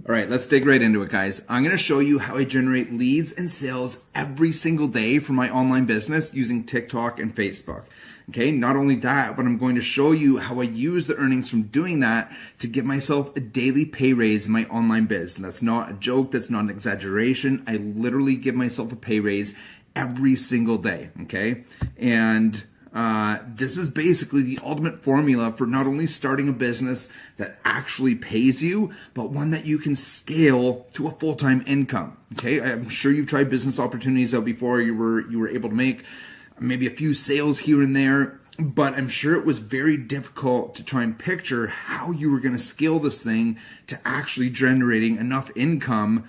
All right, let's dig right into it, guys. I'm going to show you how I generate leads and sales every single day for my online business using TikTok and Facebook. Okay, not only that, but I'm going to show you how I use the earnings from doing that to give myself a daily pay raise in my online biz. And that's not a joke, that's not an exaggeration. I literally give myself a pay raise every single day, okay? And this is basically the ultimate formula for not only starting a business that actually pays you, but one that you can scale to a full-time income. Okay, I'm sure you've tried business opportunities out before. You were able to make maybe a few sales here and there, but I'm sure it was very difficult to try and picture how you were going to scale this thing to actually generating enough income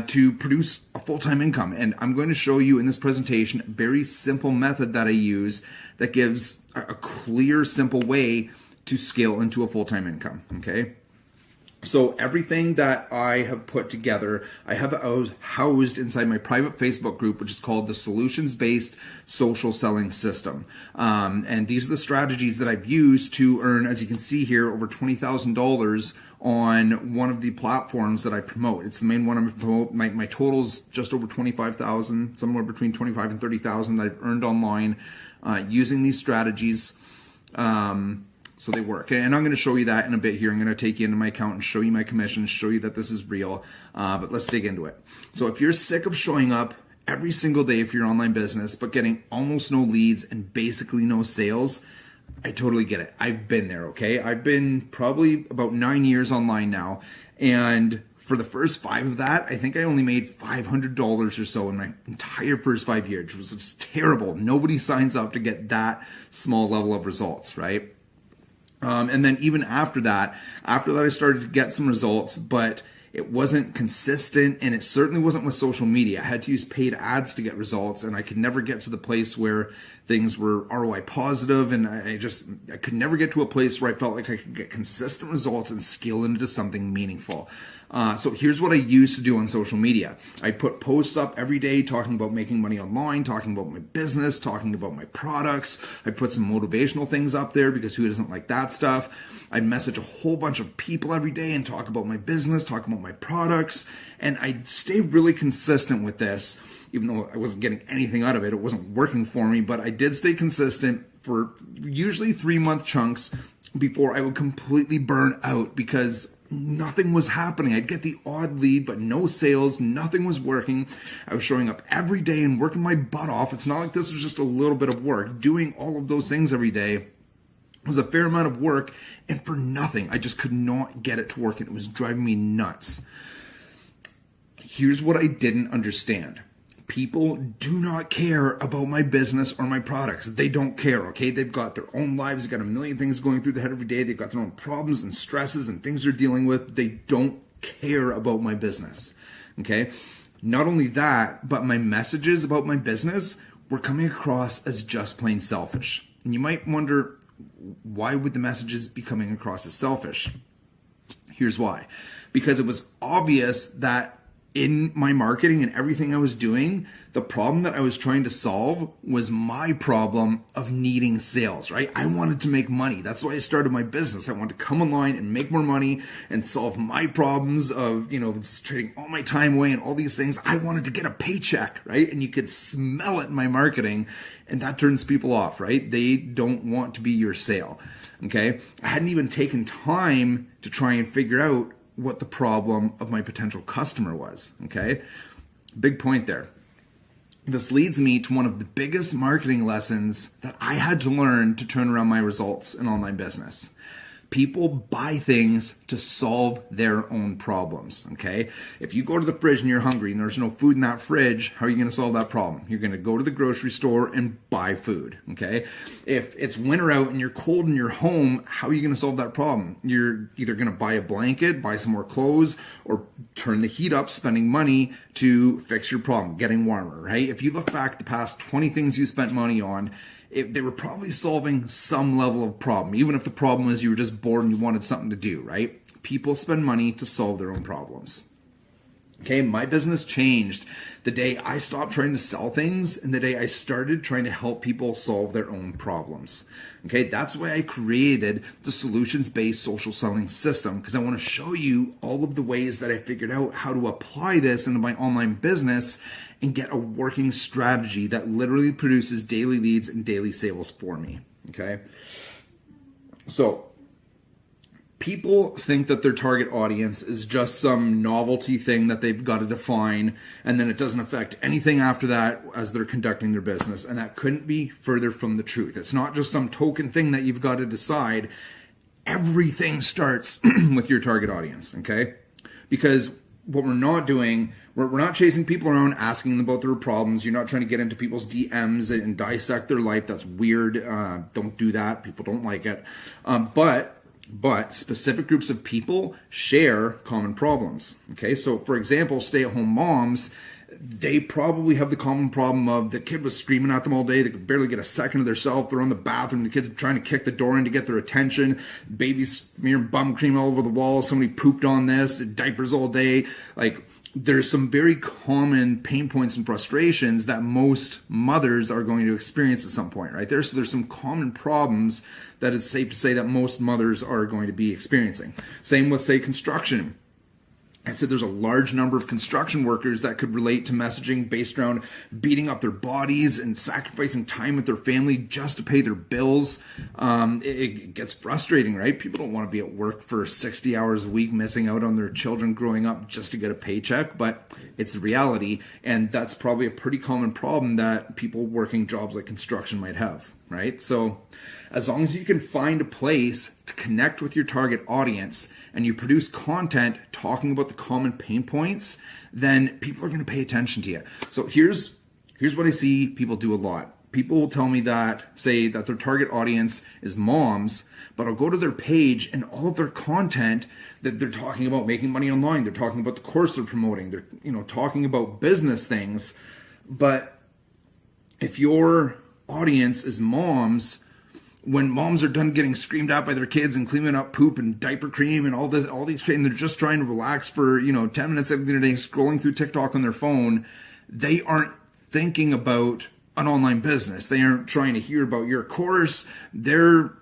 to produce a full-time income. And I'm going to show you in this presentation a very simple method that I use that gives a clear, simple way to scale into a full-time income, okay? So everything that I have put together, I have housed inside my private Facebook group, which is called the Solutions-Based Social Selling System. And these are the strategies that I've used to earn, as you can see here, over $20,000 on one of the platforms that I promote. It's the main one I promote. My total's just over 25,000, somewhere between 25 and 30,000 that I've earned online using these strategies. So they work. And I'm going to show you that in a bit here. I'm going to take you into my account and show you my commission, show you that this is real. But let's dig into it. So if you're sick of showing up every single day for your online business, but getting almost no leads and basically no sales, I totally get it. I've been there, okay? I've been probably about 9 years online now. And for the first 5 of that, I think I only made $500 or so in my entire first 5 years, which was just terrible. Nobody signs up to get that small level of results, right? And then even after that, I started to get some results, but it wasn't consistent, and it certainly wasn't with social media. I had to use paid ads to get results, and I could never get to the place where things were ROI positive, and I could never get to a place where I felt like I could get consistent results and scale into something meaningful. So here's what I used to do on social media. I put posts up every day talking about making money online, talking about my business, talking about my products. I put some motivational things up there because who doesn't like that stuff? I'd message a whole bunch of people every day and talk about my business, talk about my products. And I'd stay really consistent with this, even though I wasn't getting anything out of it. It wasn't working for me, but I did stay consistent for usually 3-month chunks before I would completely burn out because nothing was happening. I'd get the odd lead, but no sales. Nothing was working. I was showing up every day and working my butt off. It's not like this was just a little bit of work. Doing all of those things every day was a fair amount of work and for nothing. I just could not get it to work and it was driving me nuts. Here's what I didn't understand. People do not care about my business or my products. They don't care, okay? They've got their own lives. They've got a million things going through their head every day. They've got their own problems and stresses and things they're dealing with. They don't care about my business, okay? Not only that, but my messages about my business were coming across as just plain selfish. And you might wonder, why would the messages be coming across as selfish? Here's why. Because it was obvious that in my marketing and everything I was doing, the problem that I was trying to solve was my problem of needing sales, right? I wanted to make money. That's why I started my business. I wanted to come online and make more money and solve my problems of, trading all my time away and all these things. I wanted to get a paycheck, right? And you could smell it in my marketing, and that turns people off, right? They don't want to be your sale, okay? I hadn't even taken time to try and figure out what the problem of my potential customer was, okay? Big point there. This leads me to one of the biggest marketing lessons that I had to learn to turn around my results in online business. People buy things to solve their own problems, okay? If you go to the fridge and you're hungry and there's no food in that fridge, how are you going to solve that problem? You're going to go to the grocery store and buy food, okay? If it's winter out and you're cold in your home, how are you going to solve that problem? You're either going to buy a blanket, buy some more clothes, or turn the heat up, spending money to fix your problem, getting warmer, right? If you look back the past 20 things you spent money on, they were probably solving some level of problem, even if the problem was you were just bored and you wanted something to do, right? People spend money to solve their own problems. Okay, my business changed the day I stopped trying to sell things and the day I started trying to help people solve their own problems. Okay, that's why I created the solutions-based social selling system, because I want to show you all of the ways that I figured out how to apply this into my online business and get a working strategy that literally produces daily leads and daily sales for me. Okay, so people think that their target audience is just some novelty thing that they've got to define, and then it doesn't affect anything after that as they're conducting their business. And that couldn't be further from the truth. It's not just some token thing that you've got to decide. Everything starts with your target audience, okay? Because what we're not doing, we're not chasing people around asking them about their problems. You're not trying to get into people's DMs and dissect their life. That's weird. Don't do that. People don't like it. But specific groups of people share common problems. Okay, so for example, stay-at-home moms, they probably have the common problem of the kid was screaming at them all day. They could barely get a second to themselves. They're in the bathroom. The kid's trying to kick the door in to get their attention. Baby's smearing bum cream all over the wall. Somebody pooped on this. Diapers all day. Like, there's some very common pain points and frustrations that most mothers are going to experience at some point, right? So there's some common problems that it's safe to say that most mothers are going to be experiencing. Same with, say, construction. I said there's a large number of construction workers that could relate to messaging based around beating up their bodies and sacrificing time with their family just to pay their bills. It gets frustrating, right? People don't want to be at work for 60 hours a week, missing out on their children growing up just to get a paycheck, but it's the reality. And that's probably a pretty common problem that people working jobs like construction might have, right? So as long as you can find a place to connect with your target audience and you produce content talking about the common pain points, then people are going to pay attention to you. So here's what I see people do a lot. People will tell me that, say that their target audience is moms, but I'll go to their page and all of their content that they're talking about making money online. They're talking about the course they're promoting. They're, talking about business things. But if your audience is moms, when moms are done getting screamed at by their kids and cleaning up poop and diaper cream and all these, and they're just trying to relax for 10 minutes every day, scrolling through TikTok on their phone, they aren't thinking about an online business. They aren't trying to hear about your course. They're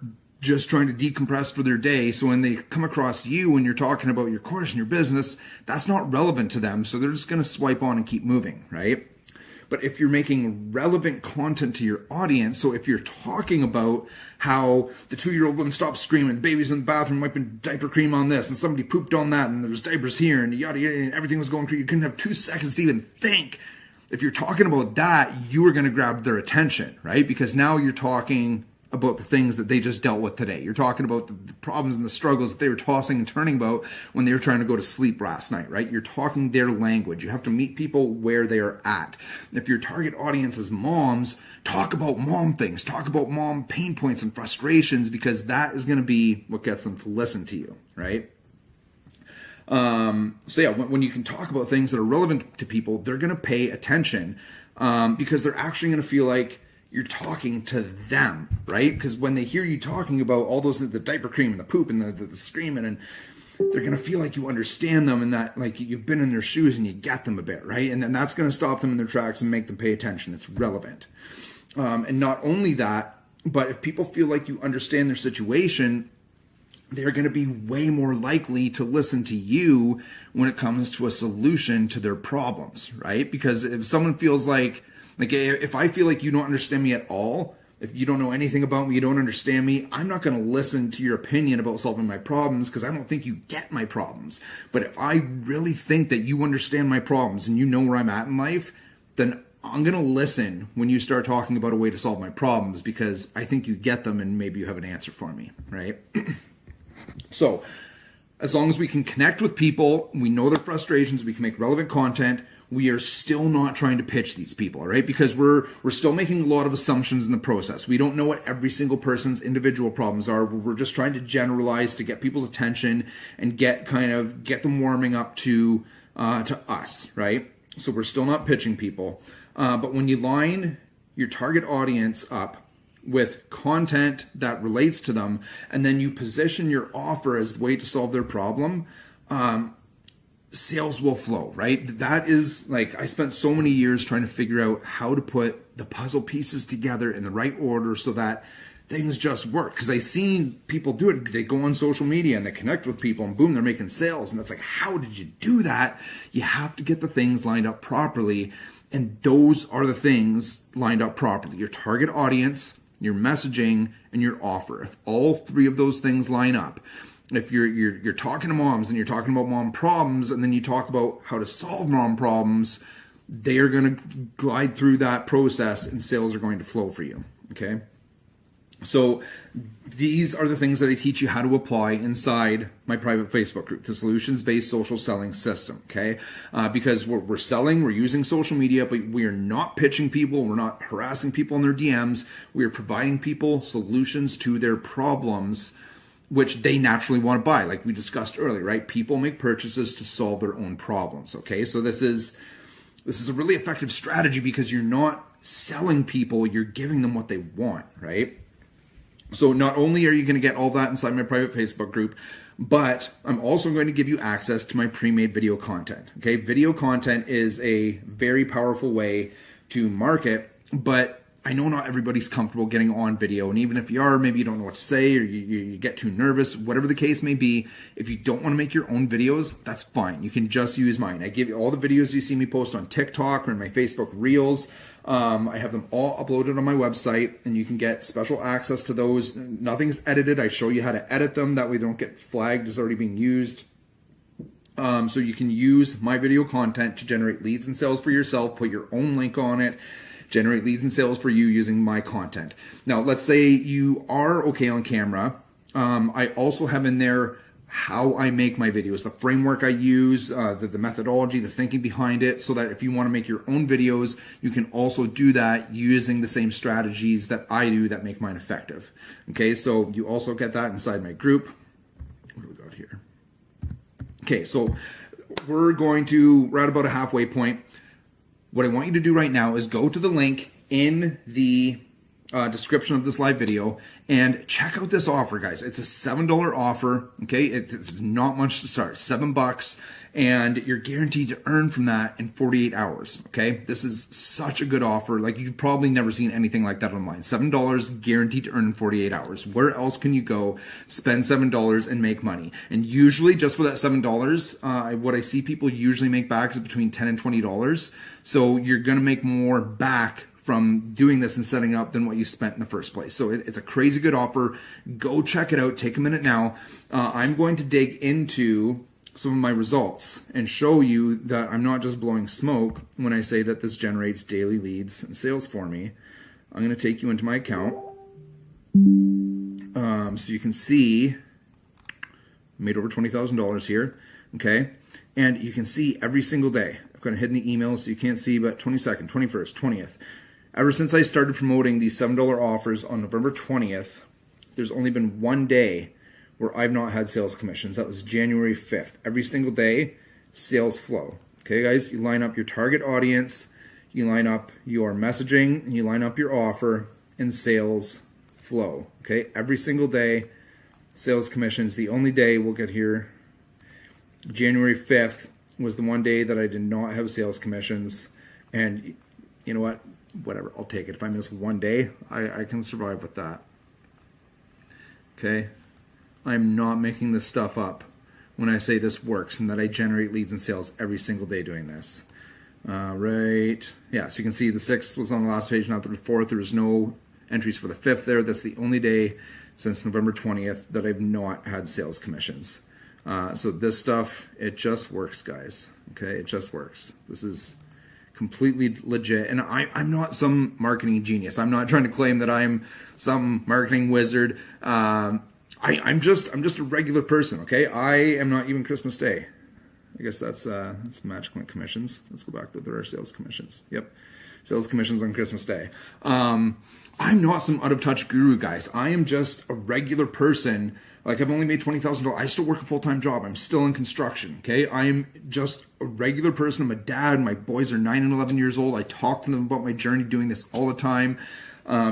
just trying to decompress for their day. So when they come across you and you're talking about your course and your business, that's not relevant to them. So they're just going to swipe on and keep moving, right? But if you're making relevant content to your audience, so if you're talking about how the 2-year-old wouldn't stop screaming, the baby's in the bathroom wiping diaper cream on this, and somebody pooped on that, and there was diapers here, and yada yada, and everything was going crazy, you couldn't have 2 seconds to even think. If you're talking about that, you are going to grab their attention, right? Because now you're talking about the things that they just dealt with today. You're talking about the problems and the struggles that they were tossing and turning about when they were trying to go to sleep last night, right? You're talking their language. You have to meet people where they are at. If your target audience is moms, talk about mom things. Talk about mom pain points and frustrations, because that is going to be what gets them to listen to you, right? When you can talk about things that are relevant to people, they're going to pay attention because they're actually going to feel like you're talking to them, right? Because when they hear you talking about all those, the diaper cream and the poop and the screaming, and they're going to feel like you understand them and that like you've been in their shoes and you get them a bit, right? And then that's going to stop them in their tracks and make them pay attention. It's relevant. And not only that, but if people feel like you understand their situation, they're going to be way more likely to listen to you when it comes to a solution to their problems, right? Because if someone feels like if I feel like you don't understand me at all, if you don't know anything about me, you don't understand me, I'm not going to listen to your opinion about solving my problems because I don't think you get my problems. But if I really think that you understand my problems and you know where I'm at in life, then I'm going to listen when you start talking about a way to solve my problems because I think you get them and maybe you have an answer for me, right? So as long as we can connect with people, we know their frustrations, we can make relevant content, we are still not trying to pitch these people, right? Because we're still making a lot of assumptions in the process. We don't know what every single person's individual problems are. We're just trying to generalize to get people's attention and get them warming up to us, right? So we're still not pitching people. But when you line your target audience up with content that relates to them, and then you position your offer as the way to solve their problem, sales will flow, right? That is like, I spent so many years trying to figure out how to put the puzzle pieces together in the right order so that things just work. Because I seen people do it. They go on social media and they connect with people and boom, they're making sales. And it's like, how did you do that? You have to get the things lined up properly. And those are the things lined up properly. Your target audience, your messaging, and your offer. If all three of those things line up, if you're talking to moms and you're talking about mom problems, and then you talk about how to solve mom problems, they are going to glide through that process and sales are going to flow for you. Okay. So these are the things that I teach you how to apply inside my private Facebook group, the solutions-based social selling system, okay? Because we're selling, we're using social media, but we are not pitching people, we're not harassing people in their DMs, we are providing people solutions to their problems, which they naturally want to buy, like we discussed earlier, right? People make purchases to solve their own problems, okay? So this is a really effective strategy because you're not selling people, you're giving them what they want, right? So not only are you going to get all that inside my private Facebook group, but I'm also going to give you access to my pre-made video content. Okay, video content is a very powerful way to market, but I know not everybody's comfortable getting on video. And even if you are, maybe you don't know what to say or you get too nervous, whatever the case may be. If you don't want to make your own videos, that's fine. You can just use mine. I give you all the videos you see me post on TikTok or in my Facebook Reels. I have them all uploaded on my website and you can get special access to those. Nothing's edited. I show you how to edit them. That way they don't get flagged as already being used. So you can use my video content to generate leads and sales for yourself, put your own link on it, generate leads and sales for you using my content. Now, let's say you are okay on camera. I also have in there how I make my videos, the framework I use, the methodology, the thinking behind it, so that if you want to make your own videos, you can also do that using the same strategies that I do that make mine effective. Okay, so you also get that inside my group. What do we got here? Okay, so we're at about a halfway point. What I want you to do right now is go to the link in the description of this live video and check out this offer, guys. It's a $7 offer. Okay, it's not much to start, $7, and you're guaranteed to earn from that in 48 hours. Okay, this is such a good offer. Like, you've probably never seen anything like that online. $7 guaranteed to earn in 48 hours. Where else can you go spend $7 and make money? And usually, just for that $7, what I see people usually make back is between $10 and $20. So you're gonna make more back from doing this and setting up than what you spent in the first place. So it's a crazy good offer. Go check it out. Take a minute now. I'm going to dig into some of my results and show you that I'm not just blowing smoke when I say that this generates daily leads and sales for me. I'm going to take you into my account. So you can see I made over $20,000 here. Okay. And you can see every single day. I've got it hidden the email so you can't see, but 22nd, 21st, 20th. Ever since I started promoting these $7 offers on November 20th, there's only been one day where I've not had sales commissions. That was January 5th. Every single day, sales flow. Okay, guys, you line up your target audience, you line up your messaging, and you line up your offer, and sales flow. Okay, every single day, sales commissions. The only day we'll get here, January 5th, was the one day that I did not have sales commissions. And you know what? Whatever, I'll take it. If I miss one day, I can survive with that. Okay? I'm not making this stuff up when I say this works and that I generate leads and sales every single day doing this. Right. Yeah, so you can see the 6th was on the last page, not the 4th. There was no entries for the 5th there. That's the only day since November 20th that I've not had sales commissions. So this stuff, it just works, guys. Okay, it just works. This is completely legit. And I'm not some marketing genius. I'm not trying to claim that I'm some marketing wizard. I'm just a regular person, okay? I am not even Christmas Day. I guess that's Magic Link commissions. Let's go back to there are sales commissions. Yep. Sales commissions on Christmas Day. I'm not some out of touch guru, guys. I am just a regular person. Like, I've only made $20,000. I still work a full-time job. I'm still in construction, okay? I'm just a regular person. I'm a dad. My boys are 9 and 11 years old. I talk to them about my journey doing this all the time.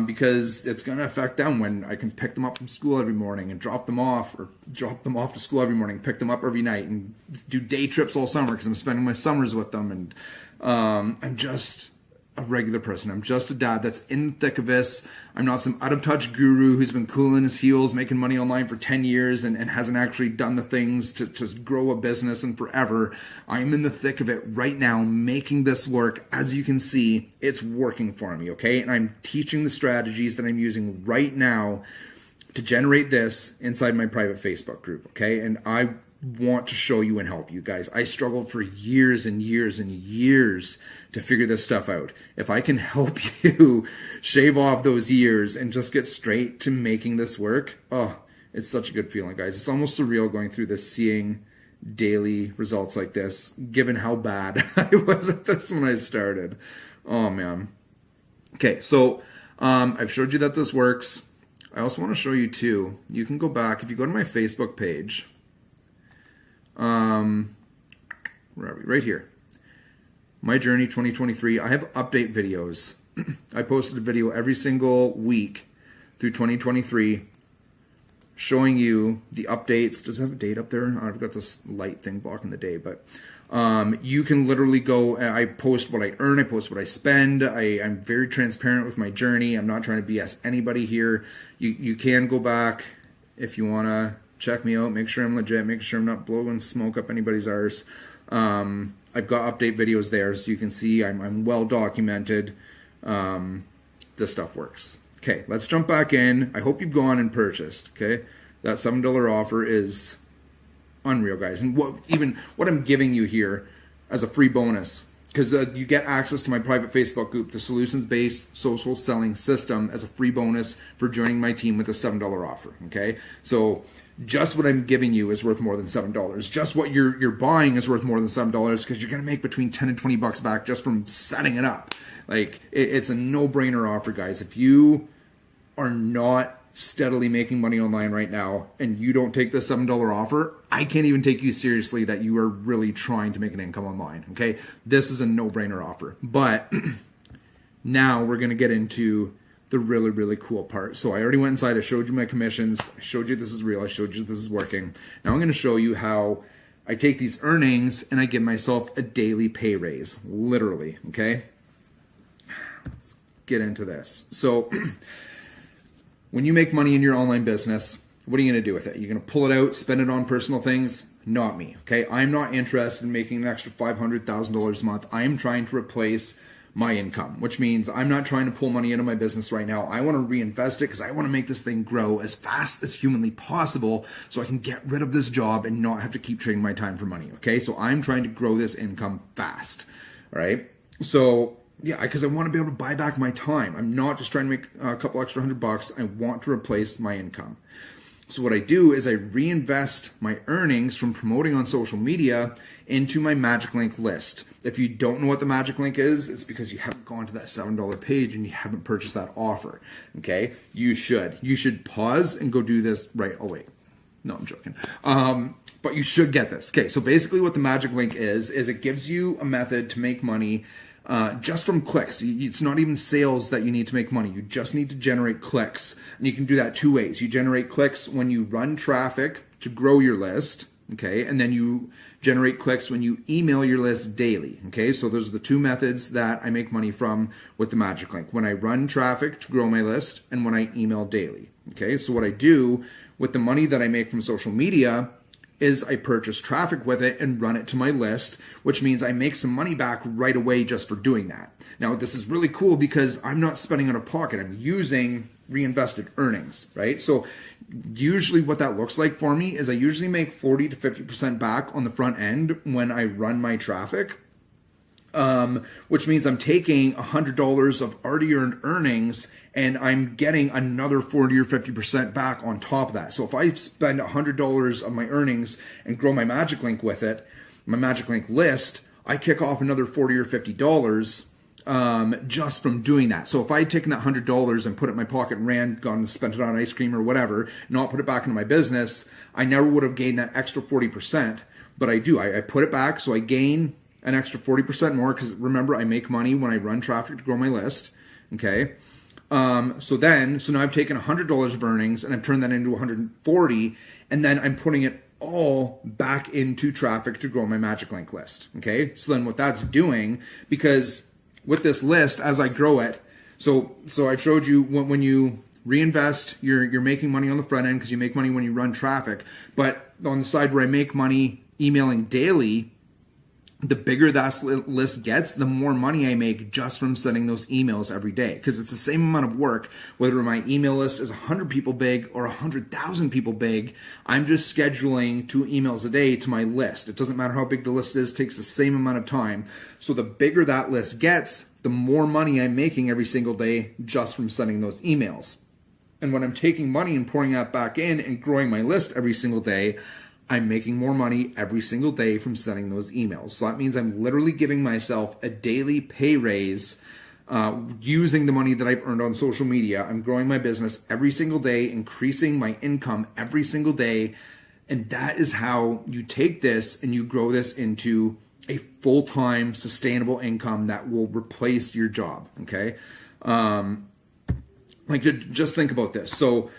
because it's going to affect them when I can pick them up from school every morning and drop them off to school every morning, pick them up every night, and do day trips all summer because I'm spending my summers with them. And I'm just a regular person. I'm just a dad that's in the thick of this. I'm not some out-of-touch guru who's been cooling his heels, making money online for 10 years and hasn't actually done the things to grow a business and forever. I'm in the thick of it right now, making this work. As you can see, it's working for me, okay? And I'm teaching the strategies that I'm using right now to generate this inside my private Facebook group, okay? And I want to show you and help you guys. I struggled for years and years and years to figure this stuff out. If I can help you shave off those years and just get straight to making this work, oh, it's such a good feeling, guys. It's almost surreal going through this, seeing daily results like this, given how bad I was at this when I started. Oh, man. Okay, so I've showed you that this works. I also want to show you too, you can go back, if you go to my Facebook page, where are we? Right here. My Journey 2023. I have update videos. I posted a video every single week through 2023 showing you the updates. Does it have a date up there? I've got this light thing blocking the day, but you can literally go, I post what I earn, I post what I spend. I'm very transparent with my journey. I'm not trying to BS anybody here. You can go back if you want to check me out, make sure I'm legit, make sure I'm not blowing smoke up anybody's arse. I've got update videos there, so you can see I'm well documented. This stuff works. Okay, let's jump back in. I hope you've gone and purchased, okay? That $7 offer is unreal, guys. And what I'm giving you here as a free bonus, because you get access to my private Facebook group, the Solutions-Based Social Selling System, as a free bonus for joining my team with a $7 offer, okay? So just what I'm giving you is worth more than $7. Just what you're buying is worth more than $7 because you're going to make between 10 and 20 bucks back just from setting it up. Like, it's a no-brainer offer, guys. If you are not steadily making money online right now and you don't take this $7 offer, I can't even take you seriously that you are really trying to make an income online, okay? This is a no-brainer offer. But now we're going to get into the really, really cool part. So I already went inside, I showed you my commissions, I showed you this is real, I showed you this is working. Now I'm going to show you how I take these earnings and I give myself a daily pay raise, literally, okay? Let's get into this. So when you make money in your online business, what are you going to do with it? You're going to pull it out, spend it on personal things? Not me, okay? I'm not interested in making an extra $500,000 a month. I am trying to replace my income, which means I'm not trying to pull money into my business right now. I want to reinvest it because I want to make this thing grow as fast as humanly possible so I can get rid of this job and not have to keep trading my time for money, okay? So I'm trying to grow this income fast, all right? So yeah, because I want to be able to buy back my time. I'm not just trying to make a couple extra $100. I want to replace my income. So what I do is I reinvest my earnings from promoting on social media into my Magic Link list. If you don't know what the Magic Link is, it's because you haven't gone to that $7 page and you haven't purchased that offer. Okay? You should. You should pause and go do this right. Oh, wait. No, I'm joking. But you should get this. Okay, so basically what the Magic Link is it gives you a method to make money just from clicks. It's not even sales that you need to make money. You just need to generate clicks. And you can do that two ways. You generate clicks when you run traffic to grow your list, okay? And then you generate clicks when you email your list daily, okay? So those are the two methods that I make money from with the Magic Link. When I run traffic to grow my list and when I email daily, okay? So what I do with the money that I make from social media is I purchase traffic with it and run it to my list, which means I make some money back right away just for doing that. Now, this is really cool because I'm not spending out of pocket. I'm using reinvested earnings, right? So usually what that looks like for me is I usually make 40 to 50% back on the front end when I run my traffic, which means I'm taking $100 of already earned earnings and I'm getting another 40 or 50% back on top of that. So if I spend $100 of my earnings and grow my Magic Link with it, my Magic Link list, I kick off another 40 or $50 just from doing that. So if I had taken that $100 and put it in my pocket and gone and spent it on ice cream or whatever, not put it back into my business, I never would have gained that extra 40%. But I do. I put it back, so I gain an extra 40% more because remember, I make money when I run traffic to grow my list. Okay. So now I've taken $100 of earnings and I've turned that into 140, and then I'm putting it all back into traffic to grow my Magic Link list. Okay. So then what that's doing, because with this list, as I grow it, so I showed you when you reinvest, you're making money on the front end because you make money when you run traffic. But on the side where I make money emailing daily, the bigger that list gets, the more money I make just from sending those emails every day. Because it's the same amount of work, whether my email list is 100 people big or 100,000 people big. I'm just scheduling 2 emails a day to my list. It doesn't matter how big the list is, it takes the same amount of time. So the bigger that list gets, the more money I'm making every single day just from sending those emails. And when I'm taking money and pouring that back in and growing my list every single day, I'm making more money every single day from sending those emails. So that means I'm literally giving myself a daily pay raise using the money that I've earned on social media. I'm growing my business every single day, increasing my income every single day. And that is how you take this and you grow this into a full-time sustainable income that will replace your job. Okay. Just think about this. So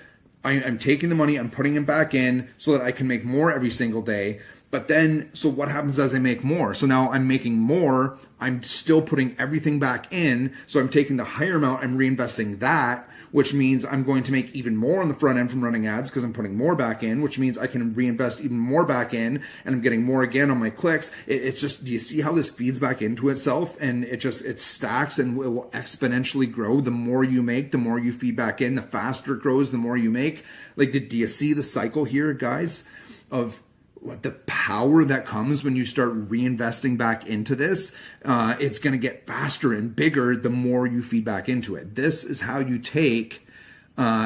I'm taking the money, I'm putting it back in so that I can make more every single day. But then, so what happens as I make more? So now I'm making more, I'm still putting everything back in. So I'm taking the higher amount, I'm reinvesting that, which means I'm going to make even more on the front end from running ads because I'm putting more back in, which means I can reinvest even more back in, and I'm getting more again on my clicks. It's just, do you see how this feeds back into itself? And it stacks and it will exponentially grow. The more you make, the more you feed back in, the faster it grows, the more you make. Like, do you see the cycle here, guys, of what the power that comes when you start reinvesting back into this? It's going to get faster and bigger the more you feed back into it. This is how you take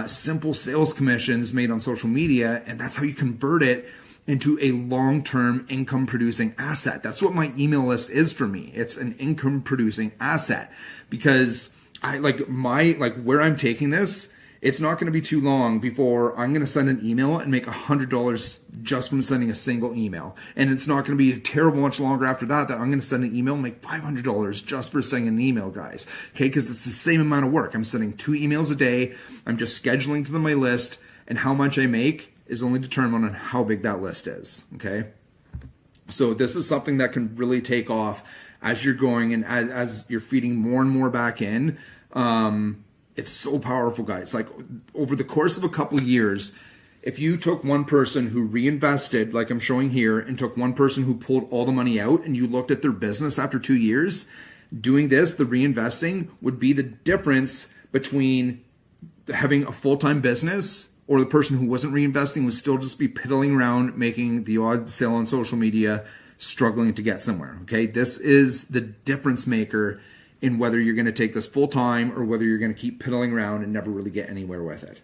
simple sales commissions made on social media, and that's how you convert it into a long-term income producing asset. That's what my email list is for me. It's an income producing asset, because where I'm taking this, it's not going to be too long before I'm going to send an email and make $100 just from sending a single email. And it's not going to be terrible much longer after that I'm going to send an email and make $500 just for sending an email, guys. Okay, because it's the same amount of work. I'm sending 2 emails a day. I'm just scheduling to my list, and how much I make is only determined on how big that list is. Okay, so this is something that can really take off as you're going and as you're feeding more and more back in. It's so powerful, guys. Like, over the course of a couple of years, if you took one person who reinvested, like I'm showing here, and took one person who pulled all the money out, and you looked at their business after 2 years, doing this, the reinvesting would be the difference between having a full-time business, or the person who wasn't reinvesting would still just be piddling around, making the odd sale on social media, struggling to get somewhere. Okay, this is the difference maker in whether you're going to take this full time or whether you're going to keep piddling around and never really get anywhere with it.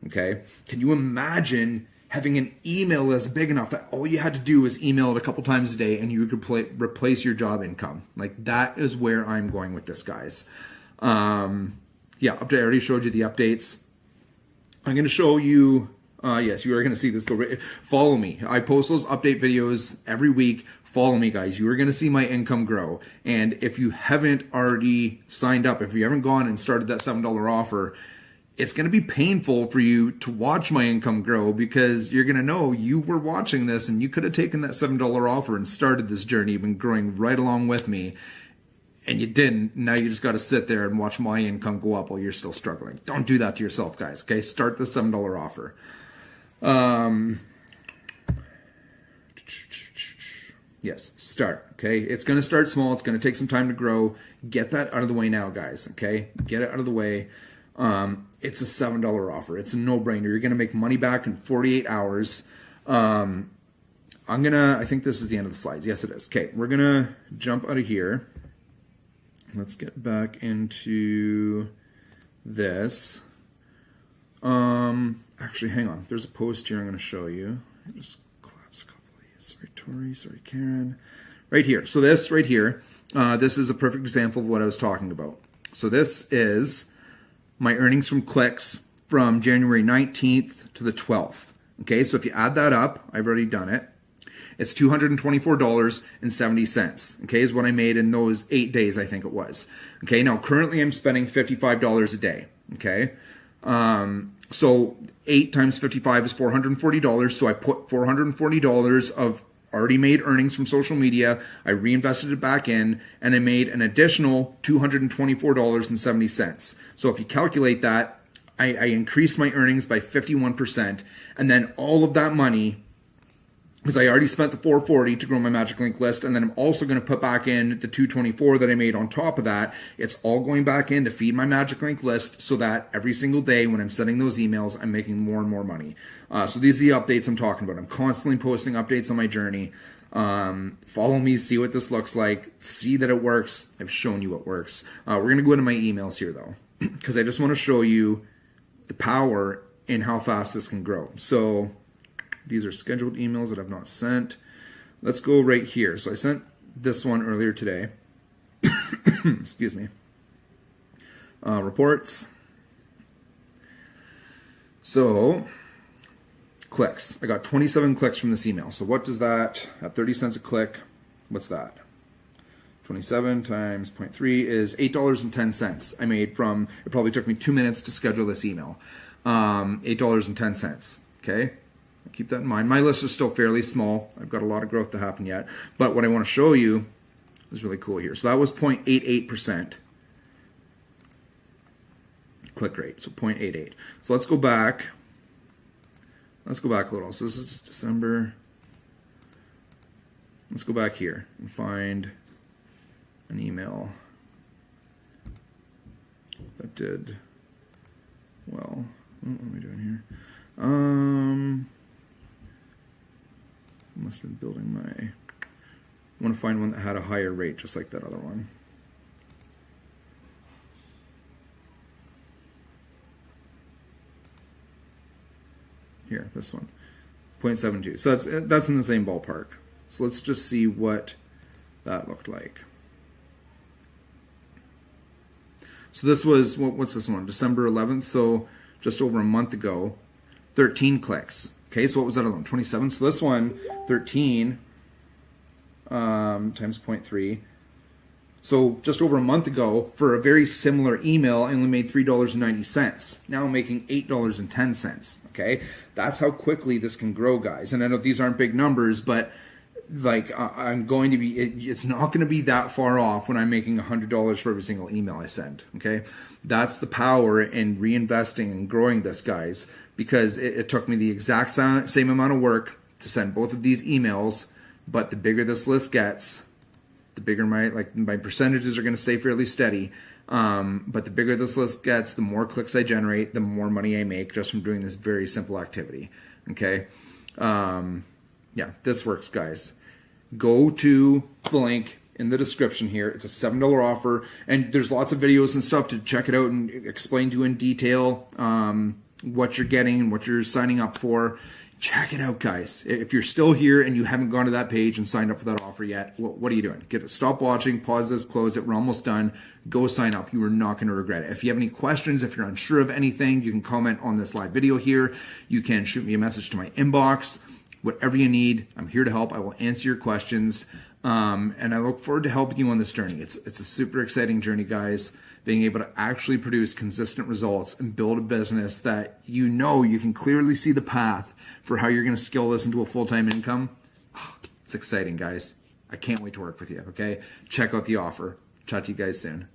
Okay, can you imagine having an email list big enough that all you had to do was email it a couple times a day and you could replace your job income? Like, that is where I'm going with this, guys. Update. I already showed you the updates. I'm going to show you. Yes, you are going to see this. Follow me. I post those update videos every week. Follow me, guys. You are going to see my income grow. And if you haven't already signed up, if you haven't gone and started that $7 offer, it's going to be painful for you to watch my income grow, because you're going to know you were watching this and you could have taken that $7 offer and started this journey, been growing right along with me, and you didn't. Now you just got to sit there and watch my income go up while you're still struggling. Don't do that to yourself, guys. Okay, start the $7 offer. Yes, start. Okay, it's going to start small. It's going to take some time to grow. Get that out of the way now, guys. Okay, get it out of the way. It's a $7 offer. It's a no-brainer. You're going to make money back in 48 hours. I think this is the end of the slides. Yes, it is. Okay, we're going to jump out of here. Let's get back into this. Actually, hang on. There's a post here I'm going to show you. Just collapse a couple of these. Sorry, Tori. Sorry, Karen. Right here. So this right here, this is a perfect example of what I was talking about. So this is my earnings from clicks from January 19th to the 12th. Okay, so if you add that up, I've already done it. It's $224.70, okay, is what I made in those 8 days, I think it was. Okay, now currently I'm spending $55 a day. Okay. So 8 times 55 is $440. So I put $440 of already made earnings from social media. I reinvested it back in, and I made an additional $224.70. So if you calculate that, I increased my earnings by 51%. And then all of that money, because I already spent the $440 to grow my Magic Link list, and then I'm also going to put back in the $224 that I made on top of that. It's all going back in to feed my Magic Link list, so that every single day when I'm sending those emails, I'm making more and more money. So these are the updates I'm talking about. I'm constantly posting updates on my journey. Follow me, see what this looks like, see that it works. I've shown you what works. We're going to go into my emails here though, because I just want to show you the power in how fast this can grow. So these are scheduled emails that I've not sent. Let's go right here. So I sent this one earlier today. Excuse me. Reports. So clicks. I got 27 clicks from this email. So what does that, at 30 cents a click, what's that? 27 times 0.3 is $8.10 I made from, it probably took me 2 minutes to schedule this email. $8.10, okay? Keep that in mind. My list is still fairly small. I've got a lot of growth to happen yet. But what I want to show you is really cool here. So that was 0.88% click rate. So 0.88. So let's go back. Let's go back a little. So this is December. Let's go back here and find an email that did well. What am I doing here? Must have been building my. I want to find one that had a higher rate, just like that other one. Here, this one, 0.72. So that's in the same ballpark. So let's just see what that looked like. So this was, what's this one? December 11th, so just over a month ago, 13 clicks. Okay, so what was that other one? 27. So this one, 13 times 0.3. So just over a month ago, for a very similar email, I only made $3.90. Now I'm making $8.10. Okay, that's how quickly this can grow, guys. And I know these aren't big numbers, but like I'm going to be, it's not going to be that far off when I'm making $100 for every single email I send. Okay, that's the power in reinvesting and growing this, guys, because it took me the exact same amount of work to send both of these emails, but the bigger this list gets, the bigger my percentages are going to stay fairly steady. But the bigger this list gets, the more clicks I generate, the more money I make just from doing this very simple activity. Okay. Yeah, this works, guys. Go to the link in the description here. It's a $7 offer, and there's lots of videos and stuff to check it out and explain to you in detail what you're getting and what you're signing up for. Check it out, guys. If you're still here and you haven't gone to that page and signed up for that offer yet, what are you doing? Stop watching, pause this, close it. We're almost done. Go sign up. You are not going to regret it. If you have any questions, if you're unsure of anything, you can comment on this live video here. You can shoot me a message to my inbox. Whatever you need, I'm here to help. I will answer your questions. And I look forward to helping you on this journey. It's a super exciting journey, guys. Being able to actually produce consistent results and build a business that you know you can clearly see the path for how you're going to scale this into a full-time income. It's exciting, guys. I can't wait to work with you, okay? Check out the offer. Chat to you guys soon.